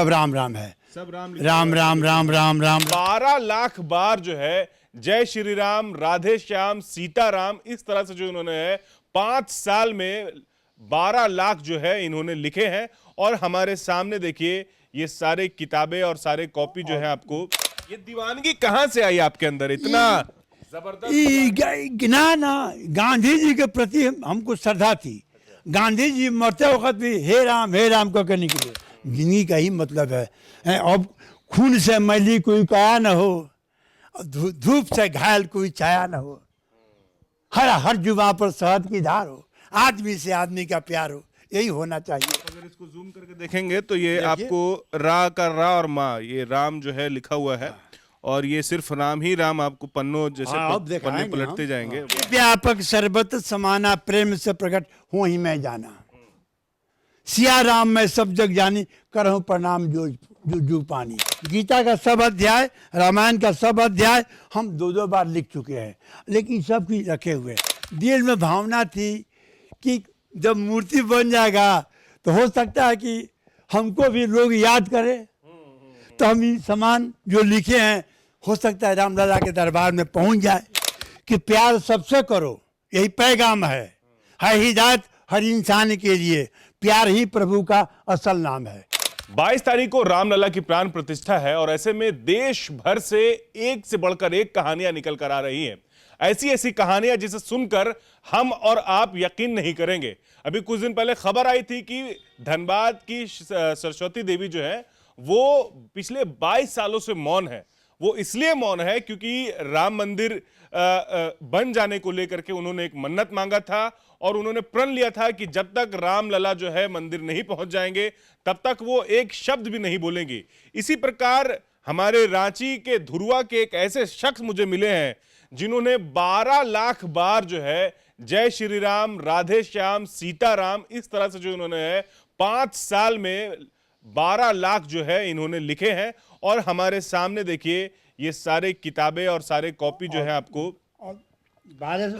सब राम राम है, सब राम राम राम राम राम राम। 12 लाख बार जो है जय श्री राम, राधे श्याम, सीताराम, इस तरह से जो इन्होंने है 5 साल में 12 लाख जो है इन्होंने लिखे हैं। और हमारे सामने देखिए ये सारे किताबें और सारे कॉपी जो है आपको, ये दीवानगी कहां से आई आपके अंदर इतना जबरदस्त? ना गांधी जी के प्रति हमको श्रद्धा थी। गांधी जी मरते वक्त भी हे राम को कहने के लिए जिंदगी का ही मतलब है। अब खून से मैली कोई काया न हो, धूप से घायल कोई छाया न हो, हर जुबां पर शहद की धार हो, आदमी से आदमी का प्यार हो, यही होना चाहिए। अगर इसको जूम करके देखेंगे तो ये आपको रा का रा और माँ, ये राम जो है लिखा हुआ है और ये सिर्फ राम ही राम आपको पन्नों जैसे पन्ने पलटते जाएंगे। व्यापक सर्वत समाना प्रेम से प्रकट हो ही मैं जाना, सिया राम मैं सब जग जानी, करहूं प्रणाम जो पानी। गीता का सब अध्याय, रामायण का सब अध्याय हम दो बार लिख चुके हैं, लेकिन सब कुछ रखे हुए। दिल में भावना थी कि जब मूर्ति बन जाएगा तो हो सकता है कि हमको भी लोग याद करें, तो हम ये सामान जो लिखे हैं हो सकता है रामलला के दरबार में पहुंच जाए कि प्यार सबसे करो, यही पैगाम है हिदायत हर इंसान के लिए, प्यार ही प्रभु का असल नाम है। 22 तारीख को रामलला की प्राण प्रतिष्ठा है और ऐसे में देश भर से एक से बढ़कर एक कहानियां निकल कर आ रही हैं। ऐसी ऐसी कहानियां जिसे सुनकर हम और आप यकीन नहीं करेंगे। अभी कुछ दिन पहले खबर आई थी कि धनबाद की सरस्वती देवी जो है वो पिछले 22 सालों से मौन है। वो इसलिए मौन है क्योंकि राम मंदिर बन जाने को लेकर के उन्होंने एक मन्नत मांगा था और उन्होंने प्रण लिया था कि जब तक रामलला जो है मंदिर नहीं पहुंच जाएंगे तब तक वो एक शब्द भी नहीं बोलेंगी। इसी प्रकार हमारे रांची के धुरुआ के एक ऐसे शख्स मुझे मिले हैं जिन्होंने 12 लाख बार जो है जय श्री राम, राधे श्याम, सीताराम, इस तरह से जो इन्होंने है 5 साल में 12 लाख जो है इन्होंने लिखे हैं। और हमारे सामने देखिए ये सारे किताबें और सारे कॉपी जो है आपको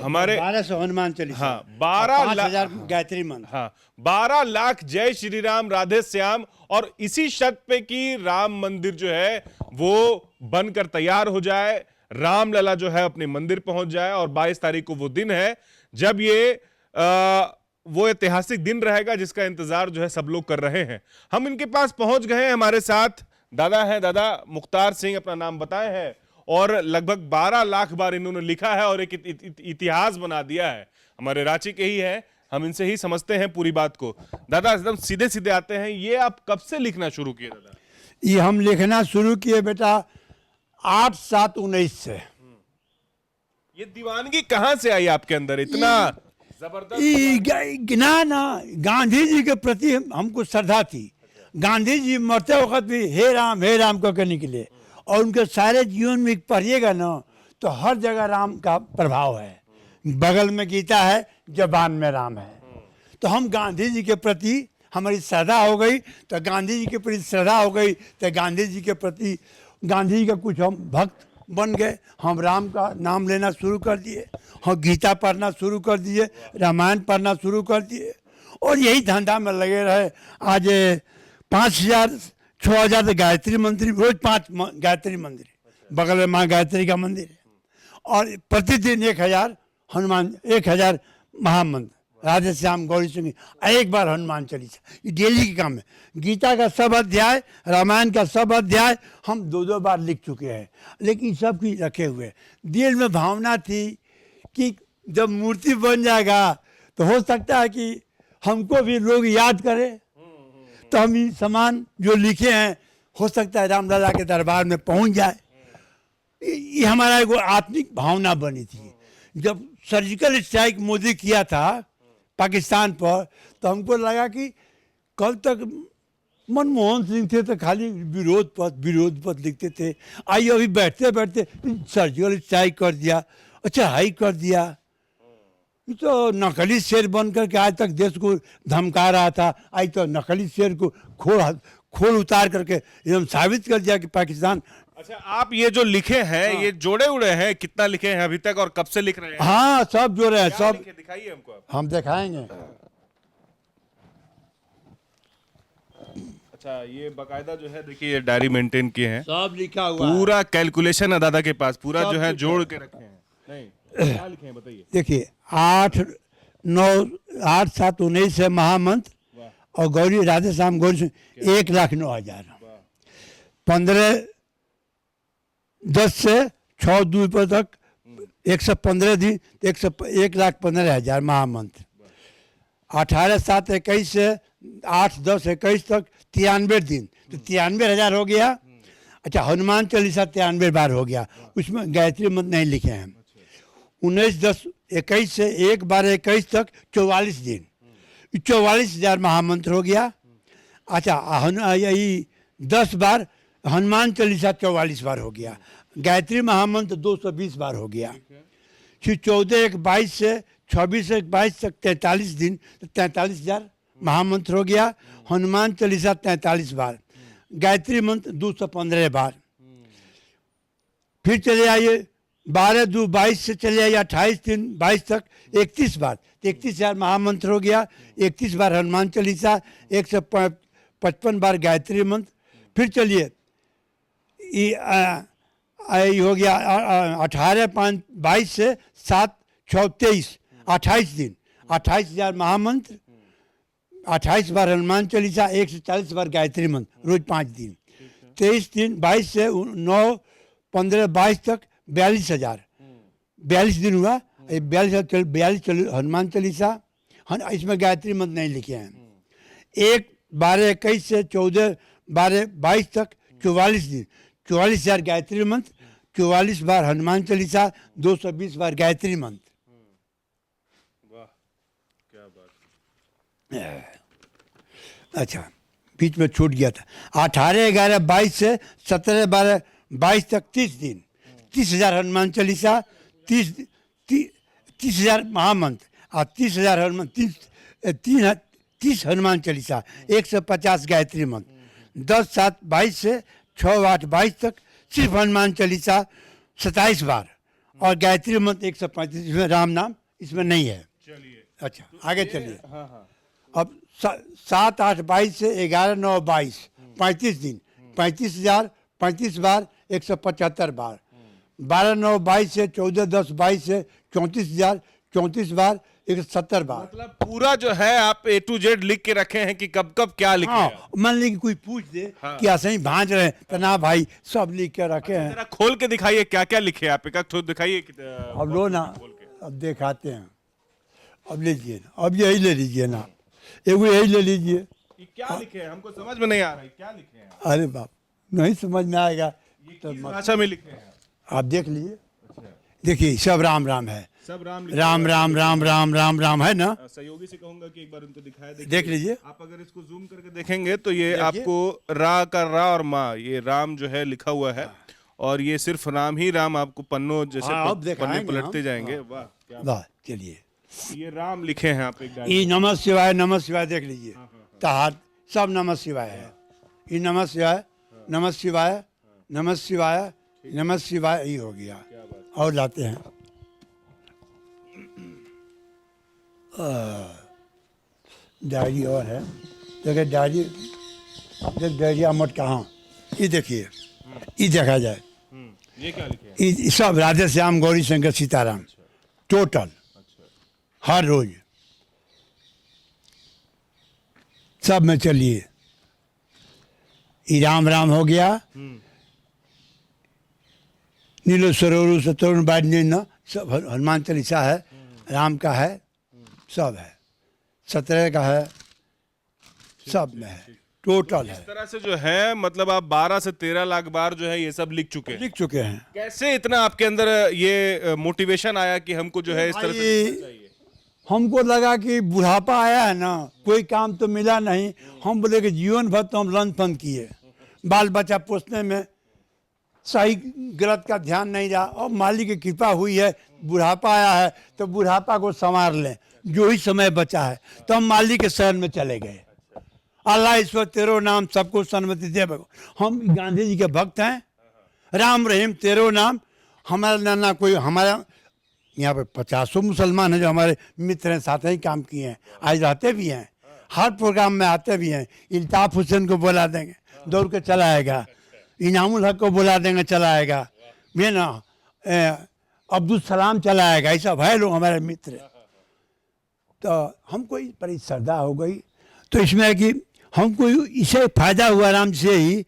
हमारे 1200 हनुमान चालीसा, हाँ 12 लाख गायत्री मंत्र, हाँ 12 लाख जय श्री राम, राधे श्याम, और इसी शर्त पे कि राम मंदिर जो है वो बनकर तैयार हो जाए, रामलला जो है अपने मंदिर पहुंच जाए। और 22 तारीख को वो दिन है जब ये वो ऐतिहासिक दिन रहेगा जिसका इंतजार जो है सब लोग कर रहे हैं। हम इनके पास पहुंच गए हैं, हमारे साथ दादा हैं, दादा मुख्तार सिंह अपना नाम बताए हैं और लगभग 12 लाख बार इन्होंने लिखा है और एक इतिहास बना दिया है। हमारे रांची के ही है, हम इनसे ही समझते हैं पूरी बात को। दादा एकदम सीधे सीधे आते हैं, ये आप कब से लिखना शुरू किए दादा? ये हम लिखना शुरू किए बेटा 8/7/19 से। ये दीवानगी कहां से आई आपके अंदर इतना जबरदस्त? ना गांधी जी के प्रति हमको श्रद्धा थी। गांधी जी मरते वक्त भी हे राम को कहने के लिए, और उनके सारे जीवन में पढ़िएगा ना तो हर जगह राम का प्रभाव है। बगल में गीता है, जबान में राम है। तो हम गांधी जी के प्रति हमारी श्रद्धा हो गई, तो गांधी जी के प्रति श्रद्धा हो गई तो गांधी जी के प्रति गांधी जी का कुछ हम भक्त बन गए। हम राम का नाम लेना शुरू कर दिए, हम गीता पढ़ना शुरू कर दिए, रामायण पढ़ना शुरू कर दिए और यही धंधा में लगे रहे। आज 5000-6000 तो गायत्री मंदिर, रोज 5 गायत्री मंदिर, बगल में माँ गायत्री का मंदिर है, और प्रतिदिन 1000 हनुमान, 1000 महामंत्र, राधे श्याम, गौरी सिंह, एक बार हनुमान चालीसा, ये डेली के काम है। गीता का सब अध्याय, रामायण का सब अध्याय हम दो बार लिख चुके हैं, लेकिन सब कुछ रखे हुए। दिल में भावना थी कि जब मूर्ति बन जाएगा तो हो सकता है कि हमको भी लोग याद करें, तो हम ये सामान जो लिखे हैं हो सकता है रामलला के दरबार में पहुंच जाए। ये हमारा एक आत्मिक भावना बनी थी। जब सर्जिकल स्ट्राइक मोदी किया था पाकिस्तान पर, तो हमको लगा कि कल तक मनमोहन सिंह थे तो खाली विरोध पथ लिखते थे, आइए अभी बैठते बैठते सर्जिकल स्ट्राइक कर दिया, चढ़ाई कर दिया। ये तो नकली शेर बन करके आज तक देश को धमका रहा था, आज तो नकली शेर को खोल उतार करके एकदम साबित कर दिया कि पाकिस्तान। अच्छा, आप ये जो लिखे हैं ये जोड़े उड़े हैं, कितना लिखे हैं अभी तक और कब से लिख रहे हैं? हाँ सब जोड़े हैं, सब दिखाइए हमको आप। हम दिखाएंगे। अच्छा, ये बकायदा जो है देखिए ये डायरी मेंटेन किए हैं, सब लिखा हुआ है। पूरा कैलकुलेशन है दादा के पास, पूरा सब जो है कुछ जोड़ है। के रखे हैं। नहीं क्या लिखे हैं बताइए। देखिए 8-9-8-7-19 है महामंत्र, वाह और गौरी राधे श्याम गौरी से 1,09,000। 15-10 से 6 पर तक 115 दिन, 1,15,000 महामंत्र। 18-7-21 से 8-10-21 तक 93 दिन, तो 93,000 हो गया। अच्छा, हनुमान चालीसा 93 बार हो गया, उसमें गायत्री मंत्र नहीं लिखे हैं। 19-10-21 से 1-12-21 तक 44 दिन, 44,000 महामंत्र हो गया। अच्छा, यही 10 बार हनुमान चालीसा 44 बार हो गया। गायत्री महामंत्र 220 बार हो गया। फिर 14-1-22 से 26-1-22 तक 43 दिन, 43,000 महामंत्र हो गया। हनुमान चालीसा 43 बार, गायत्री मंत्र 215 बार। फिर चले आइए 12-2-22 से चले आइए 28-3-22 तक 31 बार, 31,000 महामंत्र हो गया। 31 बार हनुमान चालीसा, 155 बार गायत्री मंत्र। फिर चलिए ये हो गया 18-5-22 से 7-6-23, 28 दिन, 28,000 महामंत्र, 28 बार हनुमान चालीसा, 140 बार गायत्री मंत्र, रोज 5 दिन। 23 दिन 22 से 9-15-22 तक 42,000, 42 दिन हुआ। 42 हनुमान चालीसा, इसमें गायत्री मंत्र नहीं लिखे हैं। 1-12-21 से 14-12-22 तक 44 दिन, 44,000 गायत्री मंत्र, 44 बार हनुमान चालीसा, 220 बार गायत्री मंत्र। वाह क्या बात। अच्छा, बीच में छूट गया था। 18-11-22 से 17-12-22 तक 30 दिन, 30,000 हनुमान चालीसा, 30,000 महामंत्र, और 30,000 हनुमान 30 हनुमान चालीसा, 150 गायत्री मंत्र। 10-7-22 से 6-8-22 तक सिर्फ हनुमान चालीसा 27 बार, और गायत्री मंत्र 135। इसमें राम नाम इसमें नहीं है। चलिए अच्छा, आगे चलिए। हाँ हाँ अब 7-8-22 से 11-9-22, 35 दिन, 35,000 35 बार, 175 बार। 12-9-22 से 14-10-22 से 34,000 34 बार, 170 बार। मतलब पूरा जो है आप A to Z लिख के रखे हैं कि कब कब क्या लिखे हैं। हाँ, मान ली कि कोई पूछ दे कि ऐसे ही भांज रहे तो ना भाई, सब लिख के रखे हैं। जरा खोल के दिखाइए क्या क्या लिखे हैं आप, एक एक दिखाइए। अब लो ना, अब दिखाते हैं। अब लीजिए ना, अब यही ले लीजिए ना, एगो यही ले लीजिए। ये क्या लिखे हैं हमको समझ में नहीं आ रहा है, क्या लिखे हैं अरे बाप, नहीं समझ में आएगा ये तो किस भाषा में लिखे हैं। आप देख लीजिए। देखिए सब राम राम है, सब राम राम राम राम राम राम राम है ना। सहयोगी से कहूंगा कि एक बार उनको दिखाया देख लीजिए। आप अगर इसको जूम करके देखेंगे तो ये आपको रा का रा और माँ, ये राम जो है लिखा हुआ है, और ये सिर्फ राम ही राम आपको पन्नों जैसे हाँ, अब पन्ने दिखाएंगे पलटते हम। जाएंगे। वाह क्या वाह, चलिए ये राम लिखे हैं आप एक डायरी। ये नमः शिवाय, नमः शिवाय देख लीजिए। तहार सब नमः शिवाय है। ये नमः शिवाय, नमः शिवाय, नमः शिवाय, नमः शिवाय, ये हो गया। और लाते हैं डायरी और है। देखिए डायरी, देख डायरी अमट कहाँ, ये देखिए, ये देखा जाए। ये क्या लिखे हैं। ये सब राधे श्याम गौरी शंकर सीताराम टोटल हर रोज सब में। चलिए ये राम राम हो गया। नीलो सरोरु सतरुण बाजने न, सब हनुमान चालीसा है, राम का है, सब है। 17 का है, सब में है, टोटल है। इस तरह से जो है मतलब आप 12 से 13 लाख बार जो है ये सब लिख चुके हैं। लिख चुके हैं। कैसे इतना आपके अंदर ये मोटिवेशन आया कि हमको जो है इस तरह से लिखना चाहिए। हमको लगा कि बुढ़ापा आया है ना, कोई काम तो मिला नहीं। हम बोले कि जीवन भर तो हम लन फन किए, बाल बच्चा पोसने में सही गलत का ध्यान नहीं रहा। और मालिक की कृपा हुई है, बुढ़ापा आया है तो बुढ़ापा को संवार लें, जो ही समय बचा है। तो हम मालिक के शरण में चले गए। अल्लाह ईश्वर तेरो नाम सबको सन्मति दे। हम गांधी जी के भक्त हैं। राम रहीम तेरो नाम। हमारा ना कोई, हमारा यहाँ पे 50 मुसलमान हैं जो हमारे मित्र हैं, साथ ही काम किए हैं, आज रहते भी हैं। हर प्रोग्राम में आते भी हैं। इल्ताफ हुसैन को बुला देंगे, दौड़ के चला आएगा। इनामुल हक को बुला देंगे, चला आएगा। ये ना अब्दुल सलाम चला आएगा। ऐसा है लोग हमारे मित्र। तो हमको इस पर श्रद्धा हो गई। तो इसमें है कि हमको इसे फायदा हुआ राम से ही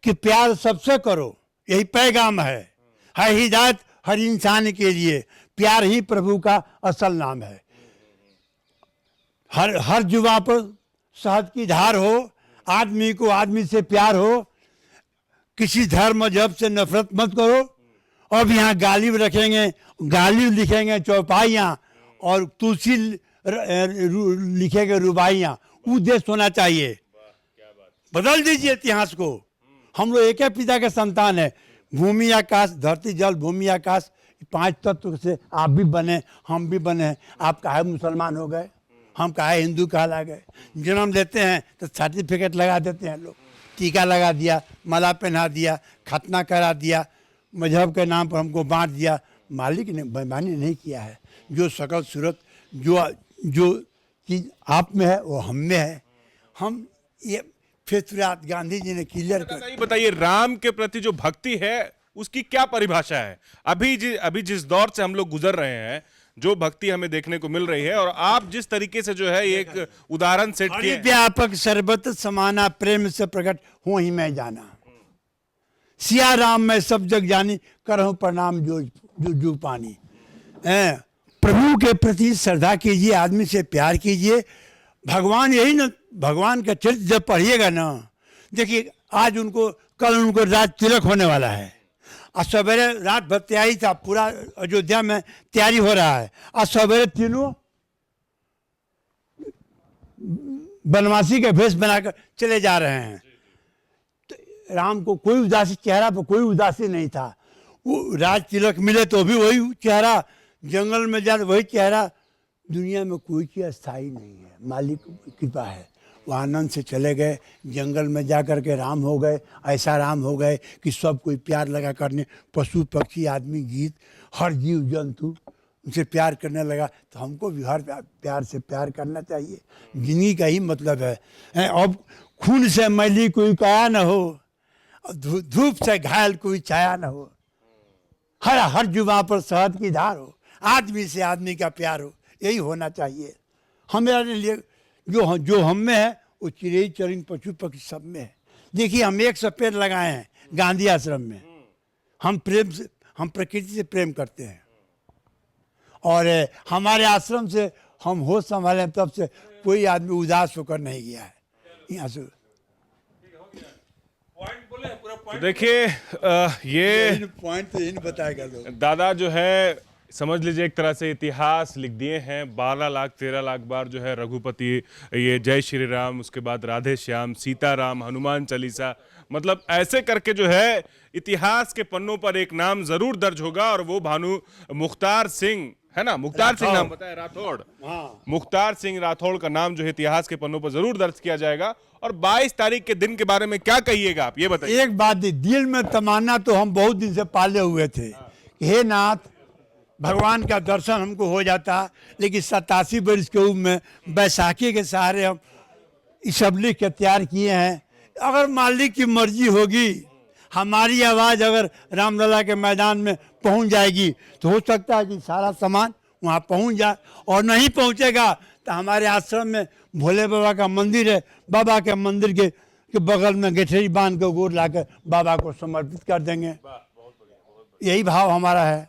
कि प्यार सबसे करो, यही पैगाम है हिदायत हर इंसान के लिए। प्यार ही प्रभु का असल नाम है। हर जुबान पर शहद की धार हो, आदमी को आदमी से प्यार हो, किसी धर्म मजहब से नफरत मत करो। अब यहाँ गालिब रखेंगे, गालिब लिखेंगे चौपाइयाँ, और तुलसी लिखेंगे रुबाइयाँ। उद्देश्य होना चाहिए। बदल दीजिए इतिहास को। हम लोग एक ही पिता के संतान है। भूमि आकाश, धरती जल भूमि आकाश, 5 तत्व से आप भी बने, हम भी बने। आप काहे मुसलमान हो गए, हम काहे हिंदू कहला गए। जन्म लेते हैं तो सर्टिफिकेट लगा देते हैं लोग, टीका लगा दिया, माला पहना दिया, खतना करा दिया, मजहब के नाम पर हमको बांट दिया। मालिक ने बेईमानी नहीं किया है। जो शकल सूरत जो चीज़ आप में है वो हम में है। हम ये फितरात गांधी जी ने क्लियर कर। बताइए, राम के प्रति जो भक्ति है उसकी क्या परिभाषा है? अभी जिस दौर से हम लोग गुजर रहे हैं, जो भक्ति हमें देखने को मिल रही है, और आप जिस तरीके से जो है एक उदाहरण सेट किए, व्यापक सर्वत्र समाना प्रेम से प्रकट हो ही मैं जाना। सिया राम मैं सब जग जानी, करहूं प्रणाम जो पानी। प्रभु के प्रति श्रद्धा कीजिए, आदमी से प्यार कीजिए। भगवान यही ना, भगवान का चरित्र जब पढ़िएगा ना, देखिए आज कल उनको राज तिलक होने वाला है। और सवेरे रात भर तैयारी था, पूरा अयोध्या में तैयारी हो रहा है। और सवेरे तीनों बनवासी के भेष बनाकर चले जा रहे हैं। तो राम को कोई उदासी, चेहरा पर कोई उदासी नहीं था। वो राज तिलक मिले तो भी वही चेहरा, जंगल में जा वही चेहरा। दुनिया में कोई चीज़ अस्थाई नहीं है, मालिक की कृपा है। वो आनंद से चले गए, जंगल में जा कर के राम हो गए। ऐसा राम हो गए कि सब कोई प्यार लगा करने, पशु पक्षी आदमी गीत, हर जीव जंतु उनसे प्यार करने लगा। तो हमको भी हर प्यार से प्यार करना चाहिए। जिंदगी का ही मतलब है। अब खून से मैली कोई काया न हो, धूप से घायल कोई छाया न हो, हर जुबान पर शहद की धार हो, आदमी से आदमी का प्यार हो, यही होना चाहिए। हमारे लिए जो हम में है वो चिड़ै चरिंग पशु पक्षी सब में है। देखिए हम 100 पेड़ लगाए हैं गांधी आश्रम में। हम प्रकृति से प्रेम करते हैं। और हमारे आश्रम से हम होश संभाले तब से कोई आदमी उदास होकर नहीं गया है यहाँ से। तो देखिए ये पॉइंट तो इन बताएगा लोग। दादा जो है, समझ लीजिए एक तरह से इतिहास लिख दिए हैं। 12 लाख 13 लाख बार जो है रघुपति, ये जय श्री राम, उसके बाद राधे श्याम, सीताराम, हनुमान चालीसा, मतलब ऐसे करके जो है इतिहास के पन्नों पर एक नाम जरूर दर्ज होगा। और वो भानु मुख्तार सिंह है ना, मुख्तार सिंह नाम बताया, राठौड़। हाँ। मुख्तार सिंह राठौड़ का नाम जो है इतिहास के पन्नों पर जरूर दर्ज किया जाएगा। और 22 तारीख के दिन के बारे में क्या कहिएगा आप, ये बताइए। एक बात, दिल में तमन्ना तो हम बहुत दिन से पाले हुए थे, हे नाथ भगवान का दर्शन हमको हो जाता। लेकिन 87 वर्ष के उम्र में बैसाखी के सहारे हम ये सब लिख के तैयार किए हैं। अगर मालिक की मर्जी होगी, हमारी आवाज़ अगर रामलला के मैदान में पहुंच जाएगी तो हो सकता है कि सारा सामान वहां पहुंच जाए। और नहीं पहुंचेगा तो हमारे आश्रम में भोले बाबा का मंदिर है, बाबा के मंदिर के बगल में गठरी बांध के गोर लाकर बाबा को समर्पित कर देंगे। यही भाव हमारा है।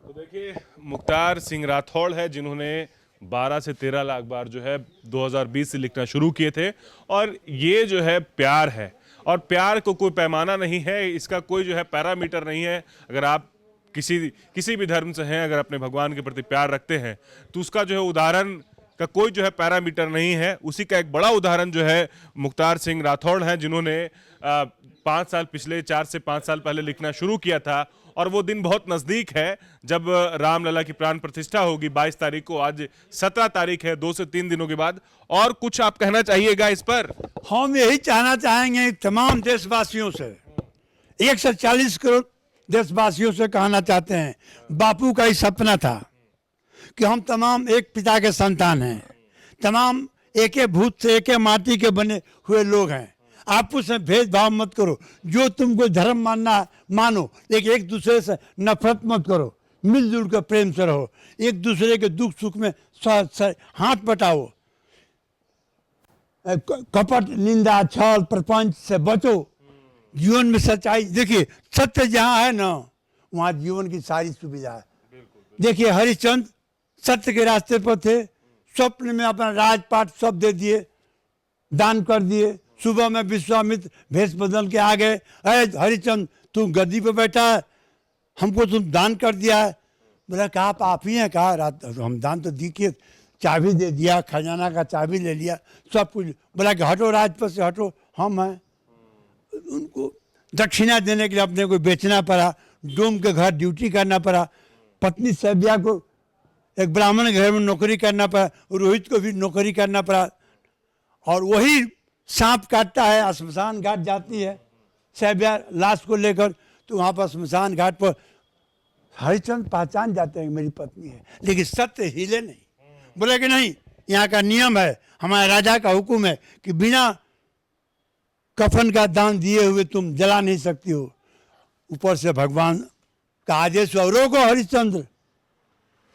तो देखिए मुख्तार सिंह राठौड़ है, जिन्होंने 12 से 13 लाख बार जो है 2020 से लिखना शुरू किए थे। और ये जो है प्यार है, और प्यार को कोई पैमाना नहीं है, इसका कोई जो है पैरामीटर नहीं है। अगर आप किसी भी धर्म से हैं, अगर अपने भगवान के प्रति प्यार रखते हैं तो उसका जो है उदाहरण का कोई जो है पैरामीटर नहीं है। उसी का एक बड़ा उदाहरण जो है मुख्तार सिंह राठौड़ हैं, जिन्होंने 4 से 5 साल पहले लिखना शुरू किया था। और वो दिन बहुत नज़दीक है जब रामलला की प्राण प्रतिष्ठा होगी 22 तारीख को। आज 17 तारीख है, 2 से 3 दिनों के बाद। और कुछ आप कहना चाहिएगा इस पर? हम यही कहना चाहेंगे तमाम देशवासियों से, 140 करोड़ देशवासियों से कहना चाहते हैं, बापू का ही सपना था कि हम तमाम एक पिता के संतान हैं। तमाम एक भूत से एक माटी के बने हुए लोग हैं। आपस में भेदभाव मत करो, जो तुमको धर्म मानना मानो, लेकिन एक दूसरे से नफरत मत करो, मिलजुल कर प्रेम से रहो, एक दूसरे के दुख सुख में हाथ बटाओ, कपट निंदा छल प्रपंच से बचो, जीवन में सच्चाई। देखिए सत्य जहाँ है ना वहाँ जीवन की सारी सुविधा है। देखिए हरिश्चंद्र सत्य के रास्ते पर थे, स्वप्न में अपना राजपाट सब दे दिए, दान कर दिए। सुबह में विश्वामित्र भेष बदल के आ गए, अरे हरिश्चंद्र तू गद्दी पे बैठा है, हमको तुम दान कर दिया है। बोला कहा आप ही हैं, कहा रात हम दान तो दी के चाबी दे दिया, खजाना का चाबी ले लिया, सब कुछ। बोला कि हटो राजपथ से हटो, हम हैं। उनको दक्षिणा देने के लिए अपने को बेचना पड़ा, डोम के घर ड्यूटी करना पड़ा, पत्नी सैबिया को एक ब्राह्मण घर में नौकरी करना पड़ा, रोहित को भी नौकरी करना पड़ा। और वही सांप काटता है, श्मशान घाट जाती है सैबिया लाश को लेकर, तो वहाँ पर श्मशान घाट पर हरिश्चंद्र पहचान जाते हैं मेरी पत्नी है, लेकिन सत्य हिले नहीं। बोले कि नहीं, यहाँ का नियम है, हमारे राजा का हुक्म है कि बिना कफन का दान दिए हुए तुम जला नहीं सकती हो। ऊपर से भगवान का आदेश हुआ, रोको हरिश्चंद्र,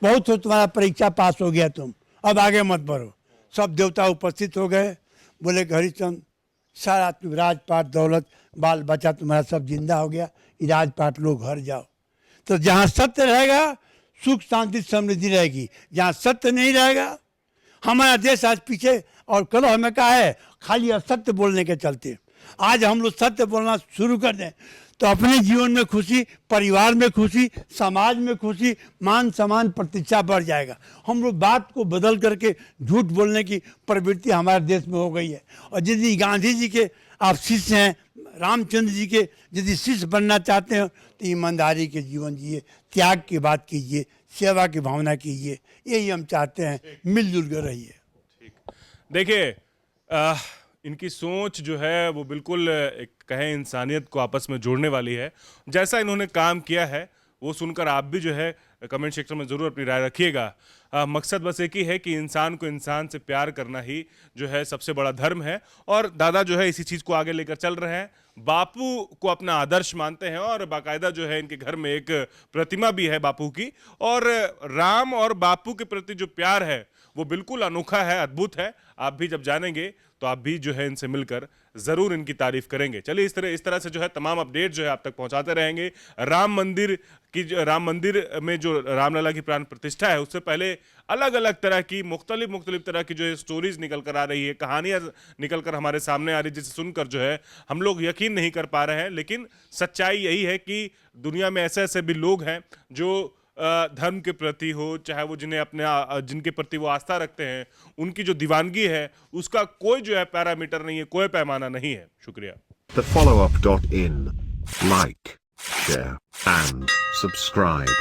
बहुत हो तुम्हारा परीक्षा पास हो गया, तुम अब आगे मत बढ़ो। सब देवता उपस्थित हो गए। बोले कि हरिश्चंद्र सारा तुम राजपाट दौलत बाल बच्चा तुम्हारा सब जिंदा हो गया, ये राजपाट लोग घर जाओ। तो जहाँ सत्य रहेगा सुख शांति समृद्धि रहेगी, जहाँ सत्य नहीं रहेगा। हमारा देश आज पीछे और कलह में का है, खाली असत्य बोलने के चलते। आज हम लोग सत्य बोलना शुरू कर दें तो अपने जीवन में खुशी, परिवार में खुशी, समाज में खुशी, मान सम्मान प्रतिष्ठा बढ़ जाएगा। हम लोग बात को बदल करके झूठ बोलने की प्रवृत्ति हमारे देश में हो गई है। और यदि गांधी जी के आप शिष्य हैं, रामचंद्र जी के यदि शिष्य बनना चाहते हैं तो ईमानदारी के जीवन जिए, त्याग की बात कीजिए, सेवा की भावना कीजिए, यही हम चाहते हैं। मिलजुल कर रहिए। देखिए इनकी सोच जो है वो बिल्कुल एक कहें इंसानियत को आपस में जोड़ने वाली है। जैसा इन्होंने काम किया है वो सुनकर आप भी जो है कमेंट सेक्शन में ज़रूर अपनी राय रखिएगा। मकसद बस एक ही है कि इंसान को इंसान से प्यार करना ही जो है सबसे बड़ा धर्म है। और दादा जो है इसी चीज़ को आगे लेकर चल रहे हैं, बापू को अपना आदर्श मानते हैं और बाकायदा जो है इनके घर में एक प्रतिमा भी है बापू की। और राम और बापू के प्रति जो प्यार है वो बिल्कुल अनोखा है, अद्भुत है। आप भी जब जानेंगे तो आप भी जो है इनसे मिलकर जरूर इनकी तारीफ करेंगे। चलिए इस तरह से जो है तमाम अपडेट जो है आप तक पहुंचाते रहेंगे। राम मंदिर में जो रामलला की प्राण प्रतिष्ठा है उससे पहले अलग अलग तरह की मुख्तलिफ तरह की जो है स्टोरीज निकल कर आ रही है, कहानियां निकल कर हमारे सामने आ रही है, जिसे सुनकर जो है हम लोग यकीन नहीं कर पा रहे हैं। लेकिन सच्चाई यही है कि दुनिया में ऐसे ऐसे भी लोग हैं जो धर्म के प्रति हो, चाहे वो जिनके प्रति वो आस्था रखते हैं, उनकी जो दीवानगी है उसका कोई जो है पैरामीटर नहीं है, कोई पैमाना नहीं है। शुक्रिया। The followup.in. Like, share, and subscribe.